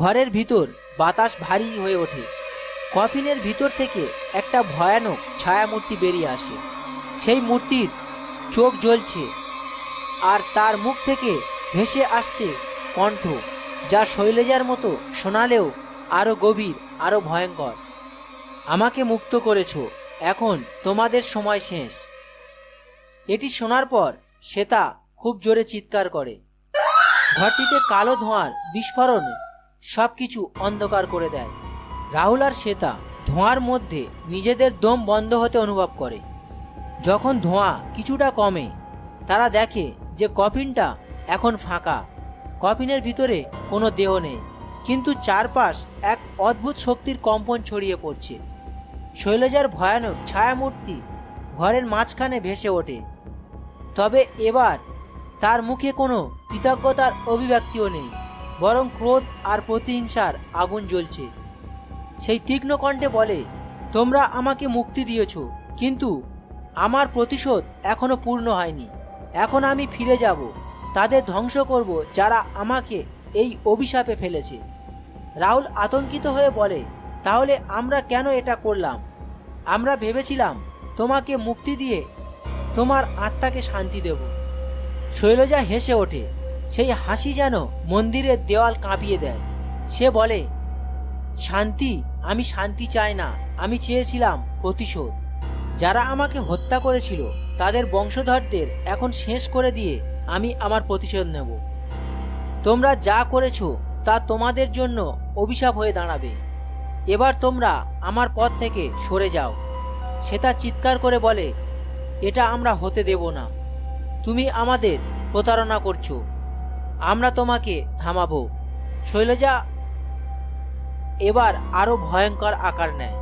ঘরের ভিতর বাতাস ভারী হয়ে ওঠে। কফিনের ভিতর থেকে একটা ভয়ানক ছায়ামূর্তি বেরিয়ে আসে। সেই মূর্তির চোখ জ্বলছে আর তার মুখ থেকে ভেসে আসছে কণ্ঠ, যা শৈলজার মতো শোনালেও আরো গভীর, আরো ভয়ঙ্কর। আমাকে মুক্ত করেছো, এখন তোমাদের সময় শেষ। এটি শোনার পর শ্বেতা খুব জোরে চিৎকার করে। ঘরটিতে কালো ধোঁয়ার বিস্ফোরণ সবকিছু অন্ধকার করে দেয়। রাহুল আর শ্বেতা ধোঁয়ার মধ্যে নিজেদের দম বন্ধ হতে অনুভব করে। যখন ধোঁয়া কিছুটা কমে, তারা দেখে যে কফিনটা এখন ফাঁকা। কফিনের ভিতরে কোনো দেহ নেই, কিন্তু চারপাশ এক অদ্ভুত শক্তির কম্পন ছড়িয়ে পড়ছে। শৈলজার ভয়ানক ছায়ামূর্তি ঘরের মাঝখানে ভেসে ওঠে, তবে এবার তার মুখে কোনো কৃতজ্ঞতার অভিব্যক্তিও নেই, বরং ক্রোধ আর প্রতিহিংসার আগুন জ্বলছে। সেই তীক্ষ্ণ কণ্ঠে বলে, তোমরা আমাকে মুক্তি দিয়েছ, কিন্তু আমার প্রতিশোধ এখনো পূর্ণ হয়নি। এখন আমি ফিরে যাব, তাদের ধ্বংস করব যারা আমাকে এই অভিশাপে ফেলেছে। রাহুল আতঙ্কিত হয়ে বলে, তাহলে আমরা কেন এটা করলাম? আমরা ভেবেছিলাম তোমাকে মুক্তি দিয়ে তোমার আত্মাকে শান্তি দেব। শৈলজা হেসে ওঠে, সেই হাসি যেন মন্দিরের দেওয়াল কাঁপিয়ে দেয়। সে বলে, শান্তি? আমি শান্তি চাই না, আমি চেয়েছিলাম প্রতিশোধ। যারা আমাকে হত্যা করেছিল তাদের বংশধরদের এখন শেষ করে দিয়ে আমি আমার প্রতিশোধ নেব। তোমরা যা করেছো তা তোমাদের জন্য অভিশাপ হয়ে দাঁড়াবে। এবার তোমরা আমার পথ থেকে সরে যাও। শ্বেতা চিৎকার করে বলে, এটা আমরা হতে দেব না। তুমি আমাদের প্রতারণা করছো, আমরা তোমাকে থামাবো। শৈলজা এবার আরো ভয়ঙ্কর আকার নেয়।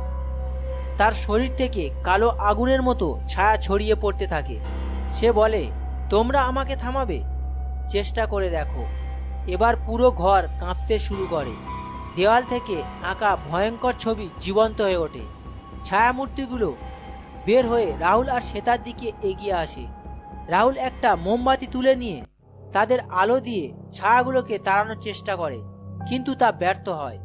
তার শরীর থেকে কালো আগুনের মতো ছায়া ছড়িয়ে পড়তে থাকে। সে বলে, তোমরা আমাকে থামাবে? চেষ্টা করে দেখো। এবার পুরো ঘর কাঁপতে শুরু করে। দেওয়াল থেকে আঁকা ভয়ঙ্কর ছবি জীবন্ত হয়ে ওঠে। ছায়ামূর্তিগুলো বের হয়ে রাহুল আর শ্বেতার দিকে এগিয়ে আসে। রাহুল একটা মোমবাতি তুলে নিয়ে তাদের আলো দিয়ে ছায়াগুলোকে তাড়ানোর চেষ্টা করে, কিন্তু তা ব্যর্থ হয়।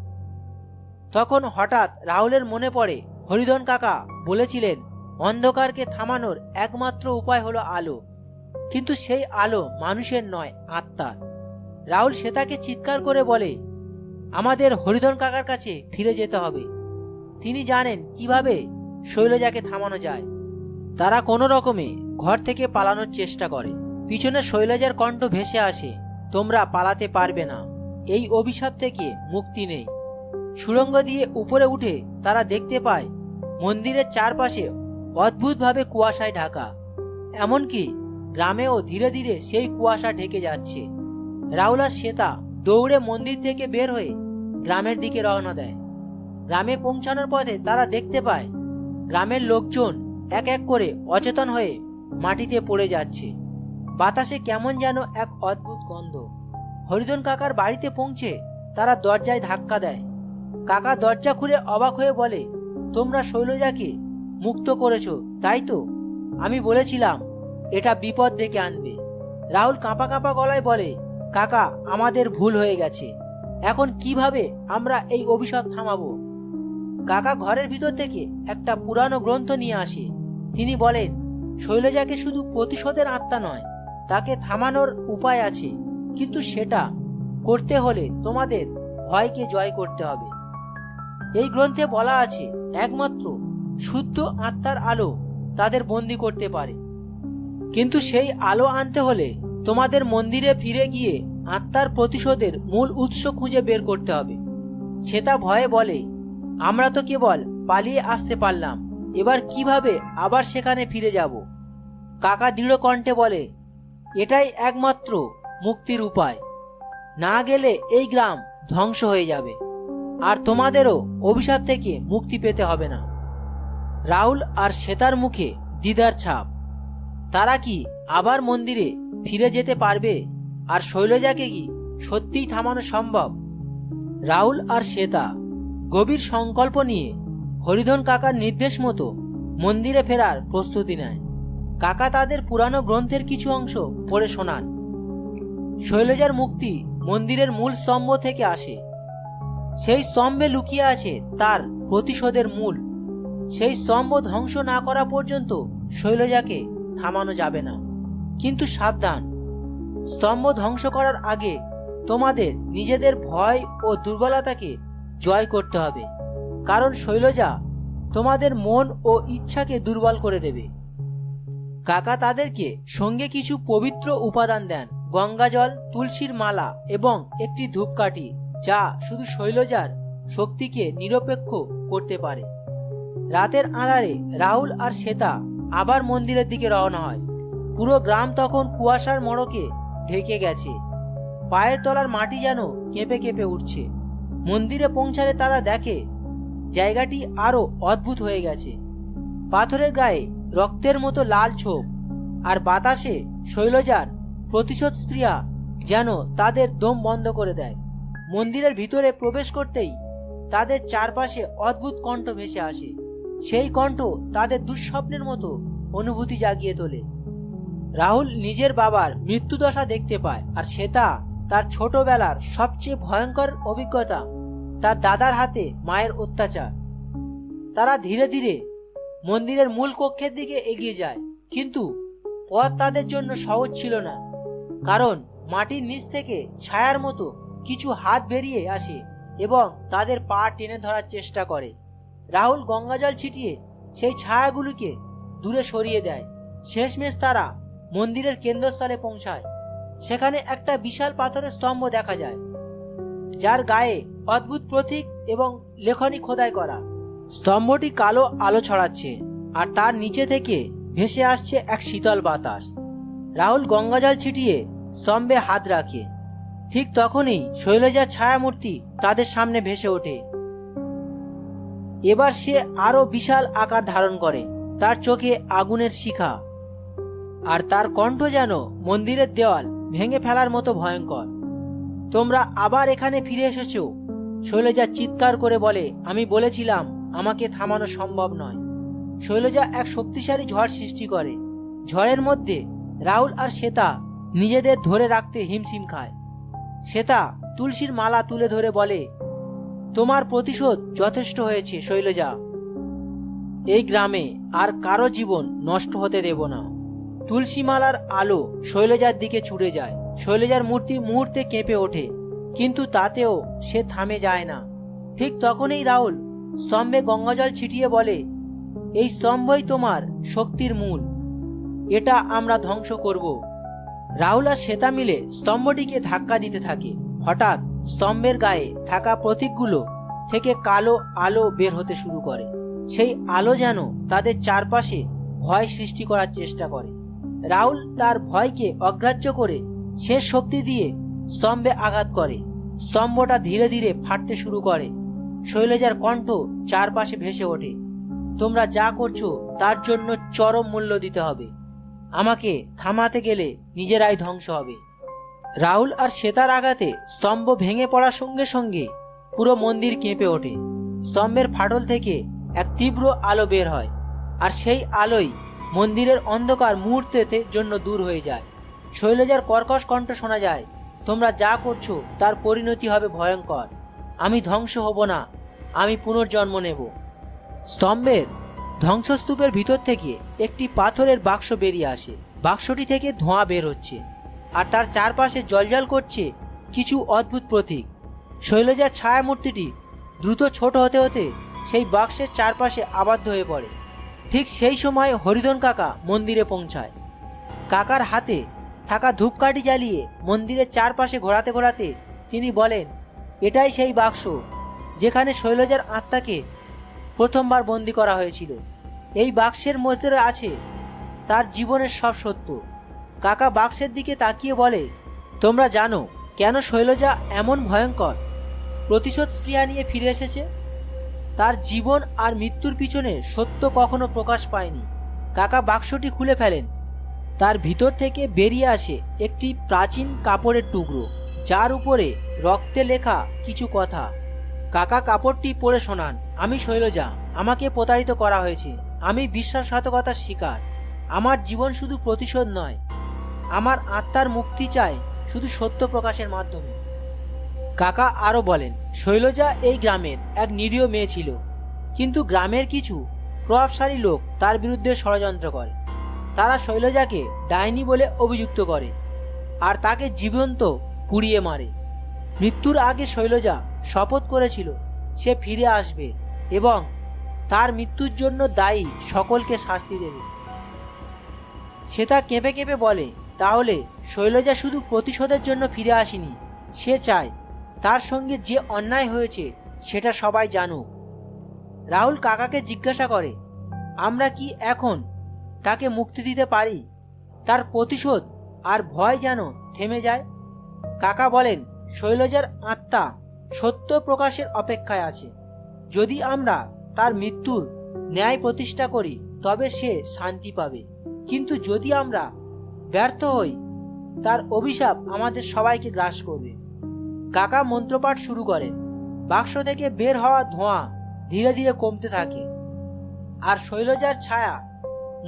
তখন হঠাৎ রাহুলের মনে পড়ে, হরিধন কাকা বলেছিলেন অন্ধকারকে থামানোর একমাত্র উপায় হলো আলো, কিন্তু সেই আলো মানুষের নয়, আত্মার। রাহুল শ্বেতাকে চিৎকার করে বলে, আমাদের হরিধন কাকার কাছে ফিরে যেতে হবে। তিনি জানেন কিভাবে শৈলজাকে থামানো যায়। তারা কোনো রকমে ঘর থেকে পালানোর চেষ্টা করে। পিছনে শৈলজার কণ্ঠ ভেসে আসে, তোমরা পালাতে পারবে না, এই অভিশাপ থেকে মুক্তি নেই। সুড়ঙ্গ দিয়ে উপরে উঠে তারা দেখতে পায় মন্দিরের চারপাশে অদ্ভুতভাবে কুয়াশায় ঢাকা। এমনকি গ্রামেও ধীরে ধীরে সেই কুয়াশা ঢেকে যাচ্ছে। রাহুল আর শ্বেতা দৌড়ে মন্দির থেকে বের হয়ে গ্রামের দিকে রওনা দেয়। গ্রামে পৌঁছানোর পথে তারা দেখতে পায় গ্রামের লোকজন এক এক করে অচেতন হয়ে মাটিতে পড়ে যাচ্ছে। বাতাসে কেমন যেন এক অদ্ভুত গন্ধ। হরিধন কাকার বাড়িতে পৌঁছে তারা দরজায় ধাক্কা দেয়। কাকা দরজা খুলে অবাক হয়ে বলে, তোমরা শৈলজাকে মুক্ত করেছো, তাই তো? আমি বলেছিলাম এটা বিপদ ডেকে আনবে। রাহুল কাঁপা কাঁপা গলায় বলে, কাকা, আমাদের ভুল হয়ে গেছে। এখন কিভাবে আমরা এই অভিশাপ থামাবো? কাকা ঘরের ভিতর থেকে একটা পুরানো গ্রন্থ নিয়ে আসে। তিনি বলেন, শৈলজাকে শুধু প্রতিশোধের আত্মা নয়, তাকে থামানোর উপায় আছে, কিন্তু সেটা করতে হলে তোমাদের ভয়কে জয় করতে হবে। এই গ্রন্থে বলা আছে একমাত্র শুদ্ধ আত্মার আলো তাদের বন্দী করতে পারে, কিন্তু সেই আলো আনতে হলে তোমাদের মন্দিরে ফিরে গিয়ে আত্মার প্রতিশোধের মূল উৎস খুঁজে বের করতে হবে। শ্বেতা ভয়ে বলে, আমরা তো কেবল পালিয়ে আসতে পারলাম, এবার কিভাবে আবার সেখানে ফিরে যাব? কাকা দৃঢ় কণ্ঠে বলে, এটাই একমাত্র মুক্তির উপায়। না গেলে এই গ্রাম ধ্বংস হয়ে যাবে, আর তোমাদেরও অভিশাপ থেকে মুক্তি পেতে হবে না। রাহুল আর শ্বেতার মুখে দ্বিধার ছাপ। তারা কি আবার মন্দিরে ফিরে যেতে পারবে? আর শৈলজাকে কি সত্যিই থামানো সম্ভব? রাহুল আর শ্বেতা গভীর সংকল্প নিয়ে হরিধন কাকার নির্দেশ মতো মন্দিরে ফেরার প্রস্তুতি নেয়। কাকা তাদের পুরানো গ্রন্থের কিছু অংশ পড়ে শোনান। শৈলজার মুক্তি মন্দিরের মূল স্তম্ভ থেকে আসে। সেই স্তম্ভে লুকিয়ে আছে তার প্রতিশোধের মূল। সেই স্তম্ভ ধ্বংস না করা পর্যন্ত শৈলজাকে থামানো যাবে না। কিন্তু সাবধান, স্তম্ভ ধ্বংস করার আগে তোমাদের নিজেদের ভয় ও দুর্বলতাকে জয় করতে হবে, কারণ শৈলজা তোমাদের মন ও ইচ্ছাকে দুর্বল করে দেবে। কাকা তাদেরকে সঙ্গে কিছু পবিত্র উপাদান দেন, গঙ্গাজল, তুলসীর মালা এবং একটি ধূপকাঠি, যা শুধু শৈলজার শক্তিকে নিরপেক্ষ করতে পারে। রাতের আঁধারে রাহুল আর শ্বেতা আবার মন্দিরের দিকে রওনা হয়। পুরো গ্রাম তখন কুয়াশার মড়কে ঢেকে গেছে। পায়ের তলার মাটি যেন কেঁপে কেঁপে উঠছে। মন্দিরে পৌঁছালে তারা দেখে জায়গাটি আরো অদ্ভুত হয়ে গেছে। পাথরের গায়ে রক্তের মতো লাল ছোপ, আর বাতাসে শৈলজার প্রতিশোধ স্প্রিয়া যেন তাদের দম বন্ধ করে দেয়। মন্দিরের ভিতরে প্রবেশ করতেই তাদের চারপাশে অদ্ভুত কণ্ঠ ভেসে আসে। সেই কণ্ঠ তাদের দুঃস্বপ্নের মতো অনুভূতি জাগিয়ে তোলে। রাহুল নিজের বাবার মৃত্যুদশা দেখতে পায়, আর শ্বেতা তার ছোটবেলার সবচেয়ে ভয়ঙ্কর অভিজ্ঞতা, তার দাদার হাতে মায়ের অত্যাচার। তারা ধীরে ধীরে মন্দিরের মূল কক্ষের দিকে এগিয়ে যায়, কিন্তু পথ তাদের জন্য সহজ ছিল না, কারণ মাটির নিচ থেকে ছায়ার মতো কিছু হাত বেরিয়ে আসে এবং তাদের পা টেনে ধরার চেষ্টা করে। রাহুল গঙ্গাজল ছিটিয়ে সেই ছায়াগুলিকে দূরে সরিয়ে দেয়। শেষমেশ তারা মন্দিরের কেন্দ্রস্থলে পৌঁছায়। সেখানে একটা বিশাল পাথরের স্তম্ভ দেখা যায়, যার গায়ে অদ্ভুত প্রতীক এবং লেখনী খোদাই করা। স্তম্ভটি কালো আলো ছড়াচ্ছে, আর তার নিচে থেকে ভেসে আসছে এক শীতল বাতাস। রাহুল গঙ্গাজল ছিটিয়ে স্তম্ভে হাত রাখে। ঠিক তখনই শৈলজার ছায়ামূর্তি তাদের সামনে ভেসে ওঠে। এবার সে আরো বিশাল আকার ধারণ করে। তার চোখে আগুনের শিখা, আর তার কণ্ঠ যেন মন্দিরের দেওয়াল ভেঙে ফেলার মতো ভয়ঙ্কর। তোমরা আবার এখানে ফিরে এসেছো, শৈলজা চিৎকার করে বলে। আমি বলেছিলাম আমাকে থামানো সম্ভব নয়। শৈলজা এক শক্তিশালী ঝড় সৃষ্টি করে। ঝড়ের মধ্যে রাহুল আর শ্বেতা নিজেদের ধরে রাখতে হিমশিম খায়। শ্বেতা তুলসীর মালা তুলে ধরে বলে, তোমার প্রতিশোধ যথেষ্ট হয়েছে শৈলজা। এই গ্রামে আর কারো জীবন নষ্ট হতে দেব না। তুলসী মালার আলো শৈলজার দিকে ছুটে যায়। শৈলজার মূর্তি মুহূর্তে কেঁপে ওঠে, কিন্তু তাতেও সে থামে যায় না। ঠিক তখনই রাহুল স্তম্ভে গঙ্গাজল ছিটিয়ে বলে, এই স্তম্ভই তোমার শক্তির মূল, এটা আমরা ধ্বংস করব। রাহুল আর শ্বেতা মিলে স্তম্ভটিকে ধাক্কা দিতে থাকে। হঠাৎ স্তম্ভের গায়ে থাকা প্রতীকগুলো থেকে কালো আলো বের হতে শুরু করে। সেই আলো যেন তাদের চারপাশে ভয় সৃষ্টি করার চেষ্টা করে। রাহুল তার ভয়কে অগ্রাহ্য করে শেষ শক্তি দিয়ে স্তম্ভে আঘাত করে। স্তম্ভটা ধীরে ধীরে ফাটতে শুরু করে। শৈলজার কণ্ঠ চারপাশে ভেসে ওঠে, তোমরা যা করছো তার জন্য চরম মূল্য দিতে হবে। আমাকে থামাতে গেলে নিজেরাই ধ্বংস হবে। রাহুল আর শ্বেতার আঘাতে স্তম্ভ ভেঙে পড়ার সঙ্গে সঙ্গে পুরো মন্দির কেঁপে ওঠে। স্তম্ভের ফাটল থেকে এক তীব্র আলো বের হয়, আর সেই আলোই মন্দিরের অন্ধকার মুহূর্তের জন্য দূর হয়ে যায়। শৈলজার কর্কশ কণ্ঠ শোনা যায়, তোমরা যা করছো তার পরিণতি হবে ভয়ঙ্কর। আমি ধ্বংস হব না, আমি পুনর্জন্ম নেব। স্তম্ভের ধ্বংসস্তূপের ভিতর থেকে একটি পাথরের বাক্স বেরিয়ে আসে। বাক্সটি থেকে ধোঁয়া বের হচ্ছে, আর তার চারপাশে জ্বলজ্বল করছে কিছু অদ্ভুত প্রতীক। শৈলজার ছায়া মূর্তিটি দ্রুত ছোট হতে হতে সেই বাক্সের চারপাশে আবদ্ধ হয়ে পড়ে। ঠিক সেই সময় হরিধন কাকা মন্দিরে পৌঁছায়। কাকার হাতে থাকা ধূপকাঠি জ্বালিয়ে মন্দিরের চারপাশে ঘোরাতে ঘোরাতে তিনি বলেন, এটাই সেই বাক্স যেখানে শৈলজার আত্মাকে প্রথমবার বন্দী করা হয়েছিল। এই বাক্সের মধ্যে আছে তার জীবনের সব সত্য। কাকা বাক্সের দিকে তাকিয়ে বলে, তোমরা জানো কেন শৈলজা এমন ভয়ঙ্কর প্রতিশোধ স্পৃহা নিয়ে ফিরে এসেছে? তার জীবন আর মৃত্যুর পিছনে সত্য কখনো প্রকাশ পায়নি। কাকা বাক্সটি খুলে ফেলেন। তার ভিতর থেকে বেরিয়ে আসে একটি প্রাচীন কাপড়ের টুকরো, যার উপরে রক্তে লেখা কিছু কথা। কাকা কাপড়টি পড়ে শোনান, আমি শৈলজা, আমাকে প্রতারিত করা হয়েছে, আমি বিশ্বাসঘাতকতার শিকার। আমার জীবন শুধু প্রতিশোধ নয়, আমার আত্মার মুক্তি চায় শুধু সত্য প্রকাশের মাধ্যমে। কাকা আরো বলেন, শৈলজা এই গ্রামের এক নিরীহ মেয়ে ছিল, কিন্তু গ্রামের কিছু প্রভাবশালী লোক তার বিরুদ্ধে ষড়যন্ত্র করে। তারা শৈলজাকে ডাইনি বলে অভিযুক্ত করে আর তাকে জীবন্ত পুড়িয়ে মারে। মৃত্যুর আগে শৈলজা শপথ করেছিল সে ফিরে আসবে এবং তার মৃত্যুর জন্য দায়ী সকলকে শাস্তি দেবে। সে তা কেঁপে কেঁপে বলে, তাহলে শৈলজা শুধু প্রতিশোধের জন্য ফিরে আসেনি, সে চায় তার সঙ্গে যে অন্যায় হয়েছে সেটা সবাই জানুক। রাহুল কাকাকে জিজ্ঞাসা করে, আমরা কি এখন তাকে মুক্তি দিতে পারি? তার প্রতিশোধ আর ভয় যেন থেমে যায়। কাকা বলেন, শৈলজার আত্মা সত্য প্রকাশের অপেক্ষায় আছে। যদি আমরা তার মৃত্যুর ন্যায় প্রতিষ্ঠা করি তবে সে শান্তি পাবে, কিন্তু যদি আমরা ব্যর্থ হই তার অভিশাপ আমাদের সবাইকে গ্রাস করবে। কাকা মন্ত্রপাঠ শুরু করেন। বাক্স থেকে বের হওয়া ধোঁয়া ধীরে ধীরে কমতে থাকে আর শৈলজার ছায়া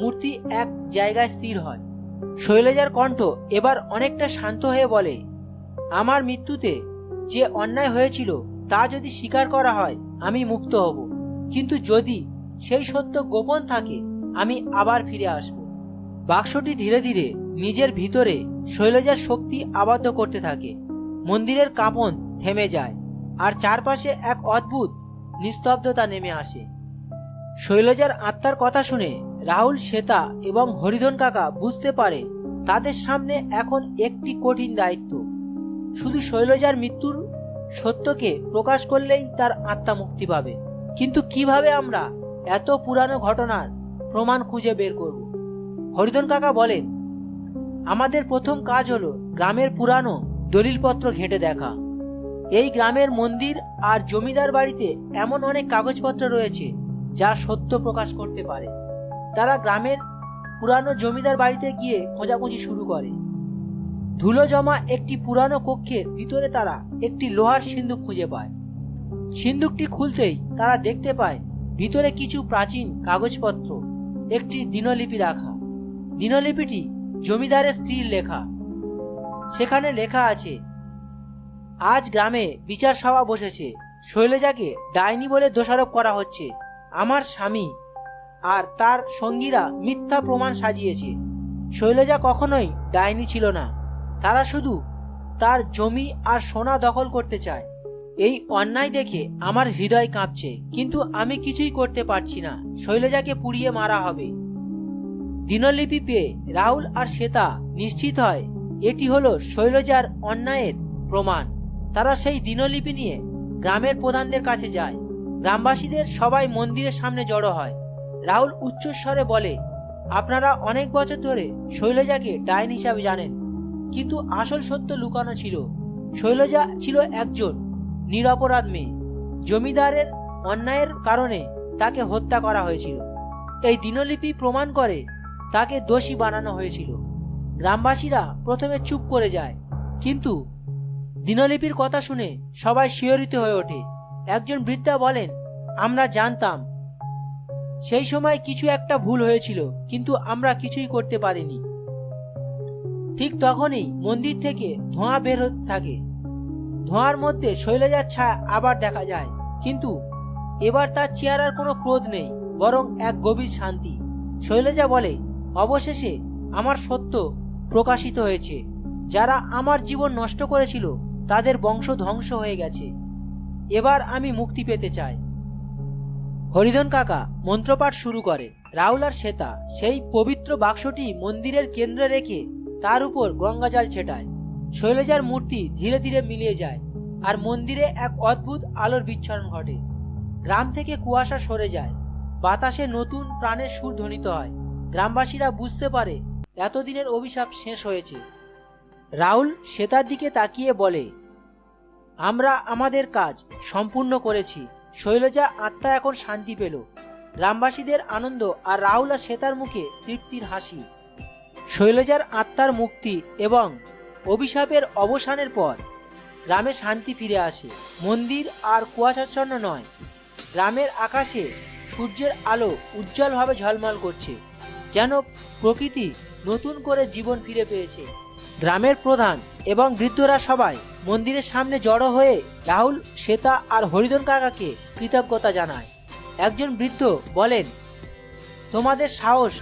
মূর্তি এক জায়গায় স্থির হয়। শৈলজার কণ্ঠ এবার অনেকটা শান্ত হয়ে বলে, আমার মৃত্যুতে যে অন্যায় হয়েছিল তা যদি স্বীকার করা হয় আমি মুক্ত হব, কিন্তু যদি সেই সত্য গোপন থাকে আমি আবার ফিরে আসব। বাক্সটি ধীরে ধীরে নিজের ভিতরে শৈলজার শক্তি আবদ্ধ করতে থাকে। মন্দিরের কাঁপন থেমে যায় আর চারপাশে এক অদ্ভুত নিস্তব্ধতা নেমে আসে। শৈলজার আত্মার কথা শুনে রাহুল, শ্বেতা এবং হরিধন কাকা বুঝতে পারে তাদের সামনে এখন একটি কঠিন দায়িত্ব। শুধু শৈলজার মৃত্যুর সত্যকে প্রকাশ করলেই তার আত্মা মুক্তি পাবে, কিন্তু কিভাবে আমরা এত পুরানো ঘটনার প্রমাণ খুঁজে বের করব? হরিধন কাকা বলেন, আমাদের প্রথম কাজ হলো গ্রামের পুরানো দলিলপত্র ঘেঁটে দেখা। এই গ্রামের মন্দির আর জমিদার বাড়িতে এমন অনেক কাগজপত্র রয়েছে যা সত্য প্রকাশ করতে পারে। তারা গ্রামের পুরানো জমিদার বাড়িতে গিয়ে খোঁজাখুঁজি শুরু করে। ধুলো জমা একটি পুরানো কক্ষের ভিতরে তারা একটি লোহার সিন্দুক খুঁজে পায়। সিন্দুকটি খুলতেই তারা দেখতে পায় ভিতরে কিছু প্রাচীন কাগজপত্র, একটি দিনলিপি রাখা। দিনলিপিটি জমিদারের স্ত্রীর লেখা। সেখানে লেখা আছে, আজ গ্রামে বিচার সভা বসেছে। শৈলজাকে ডাইনি বলে দোষারোপ করা হচ্ছে। আমার স্বামী আর তার সঙ্গীরা মিথ্যা প্রমাণ সাজিয়েছে। শৈলজা কখনোই ডাইনি ছিল না, তারা শুধু তার জমি আর সোনা দখল করতে চায়। এই অন্যায় দেখে আমার হৃদয় কাঁপছে, কিন্তু আমি কিছুই করতে পারছি না। শৈলজাকে পুড়িয়ে মারা হবে। দিনলিপি পেয়ে রাহুল আর শ্বেতা নিশ্চিত হয় এটি হলো শৈলজার অন্যায়ের প্রমাণ। তারা সেই দিনলিপি নিয়ে গ্রামের প্রধানদের কাছে যায়। গ্রামবাসীদের সবাই মন্দিরের সামনে জড়ো হয়। রাহুল উচ্চস্বরে বলে, আপনারা অনেক বছর ধরে শৈলজাকে ডাইন হিসাবে জানেন, কিন্তু আসল সত্য লুকানো ছিল। শৈলজা ছিল একজন নিরপরাধ মেয়ে। জমিদারের অন্যায়ের কারণে তাকে হত্যা করা হয়েছিল। এই দিনলিপি প্রমাণ করে তাকে দোষী বানানো হয়েছিল। গ্রামবাসীরা প্রথমে চুপ করে যায়, কিন্তু দিনলিপির কথা শুনে সবাই শিহরিত হয়ে ওঠে। একজন বৃদ্ধা বলেন, আমরা জানতাম সেই সময় কিছু একটা ভুল হয়েছিল, কিন্তু আমরা কিছুই করতে পারিনি। ঠিক তখনই মন্দির থেকে ধোঁয়া বের হতে থাকে। ধোঁয়ার মধ্যে শৈলজার ছায়া আবার দেখা যায়, কিন্তু এবার তার চেহারার কোনো ক্রোধ নেই, বরং এক গভীর শান্তি। শৈলজা বলে, অবশেষে আমার সত্য প্রকাশিত হয়েছে। যারা আমার জীবন নষ্ট করেছিল তাদের বংশ ধ্বংস হয়ে গেছে। এবার আমি মুক্তি পেতে চাই। হরিধন কাকা মন্ত্রপাঠ শুরু করে। রাহুল আর শ্বেতা সেই পবিত্র বাক্সটি মন্দিরের কেন্দ্রে রেখে তার উপর গঙ্গাজল ছেটায়। শৈলজার মূর্তি ধীরে ধীরে মিলিয়ে যায় আর মন্দিরে এক অদ্ভুত আলোর বিচ্ছরণ ঘটে। গ্রাম থেকে কুয়াশা সরে যায়, বাতাসে নতুন প্রাণের সুর ধ্বনিত হয়। গ্রামবাসীরা বুঝতে পারে এতদিনের অভিশাপ শেষ হয়েছে। রাহুল শ্বেতার দিকে তাকিয়ে বলে, আমরা আমাদের কাজ সম্পূর্ণ করেছি। শৈলজা আত্মা এখন শান্তি পেল। গ্রামবাসীদের আনন্দ আর রাহুল আর শ্বেতার মুখে তৃপ্তির হাসি। শৈলজার আত্মার মুক্তি এবং অভিশাপের অবসানের পর গ্রামে শান্তি ফিরে আসে। মন্দির আর কুয়াশাচ্ছন্ন নয়, গ্রামের আকাশে সূর্যের আলো উজ্জ্বলভাবে ঝলমল করছে, যেন প্রকৃতি নতুন করে জীবন ফিরে পেয়েছে। গ্রামের প্রধান এবং বৃদ্ধরা সবাই মন্দিরের সামনে জড়ো হয়ে রাহুল, শ্বেতা আর হরিধন কাকাকে কৃতজ্ঞতা জানায়। একজন বৃদ্ধ বলেন, তোমাদের সাহস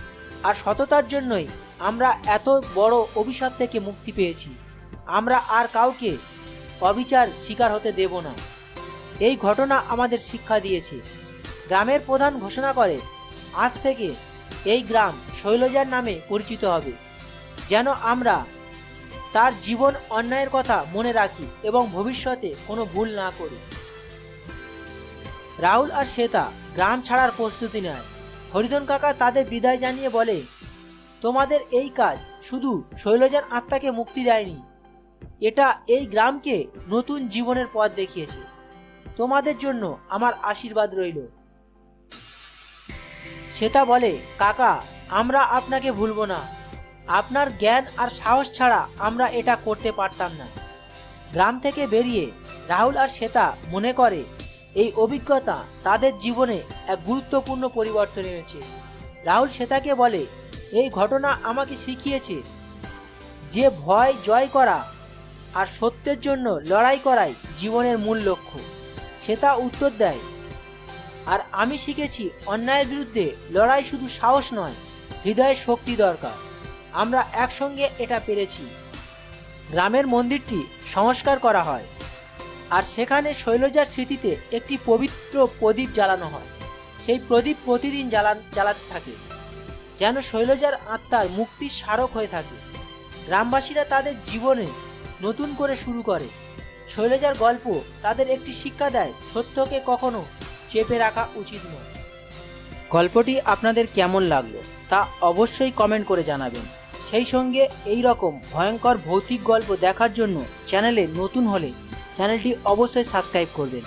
আর সততার জন্যই আমরা এত বড় অভিশাপ থেকে মুক্তি পেয়েছি। আমরা আর কাউকে অবিচার শিকার হতে দেব না। এই ঘটনা আমাদের শিক্ষা দিয়েছে। গ্রামের প্রধান ঘোষণা করে, আজ থেকে এই গ্রাম শৈলজার নামে পরিচিত হবে, যেন আমরা তার জীবন অন্যায়ের কথা মনে রাখি এবং ভবিষ্যতে কোনো ভুল না করি। রাহুল আর শ্বেতা গ্রাম ছাড়ার প্রস্তুতি নেয়। হরিধন কাকা তাদের বিদায় জানিয়ে বলে, তোমাদের এই কাজ শুধু শৈলজার আত্মাকে মুক্তি দেয়নি, এটা এই গ্রামকে নতুন জীবনের পথ দেখিয়েছে। তোমাদের জন্য আমার আশীর্বাদ রইল। শ্বেতা বলে, কাকা, আমরা আপনাকে ভুলব না। আপনার জ্ঞান আর সাহস ছাড়া আমরা এটা করতে পারতাম না। গ্রাম থেকে বেরিয়ে রাহুল আর শ্বেতা মনে করে এই অভিজ্ঞতা তাদের জীবনে এক গুরুত্বপূর্ণ পরিবর্তন এনেছে। রাহুল শ্বেতাকে বলে, এই ঘটনা আমাকে শিখিয়েছে যে ভয় জয় করা আর সত্যের জন্য লড়াই করাই জীবনের মূল লক্ষ্য। শ্বেতা উত্তর দেয়, আর আমি শিখেছি অন্যায়ের বিরুদ্ধে লড়াই শুধু সাহস নয়, হৃদয়ের শক্তি দরকার। আমরা একসঙ্গে এটা পেরেছি। গ্রামের মন্দিরটি সংস্কার করা হয় আর সেখানে শৈলজার স্মৃতিতে একটি পবিত্র প্রদীপ জ্বালানো হয়। সেই প্রদীপ প্রতিদিন জ্বালাতে থাকে, যেন শৈলজার আত্মার মুক্তির স্মারক হয়ে থাকে। গ্রামবাসীরা তাদের জীবনে নতুন করে শুরু করে। শৈলজার গল্প তাদের একটি শিক্ষা দেয়, সত্যকে কখনো চেপে রাখা উচিত নয়। গল্পটি আপনাদের কেমন লাগলো তা অবশ্যই কমেন্ট করে জানাবেন। সেই সঙ্গে এই রকম ভয়ঙ্কর ভৌতিক গল্প দেখার জন্য চ্যানেলে নতুন হলে চ্যানেলটি অবশ্যই সাবস্ক্রাইব করবেন।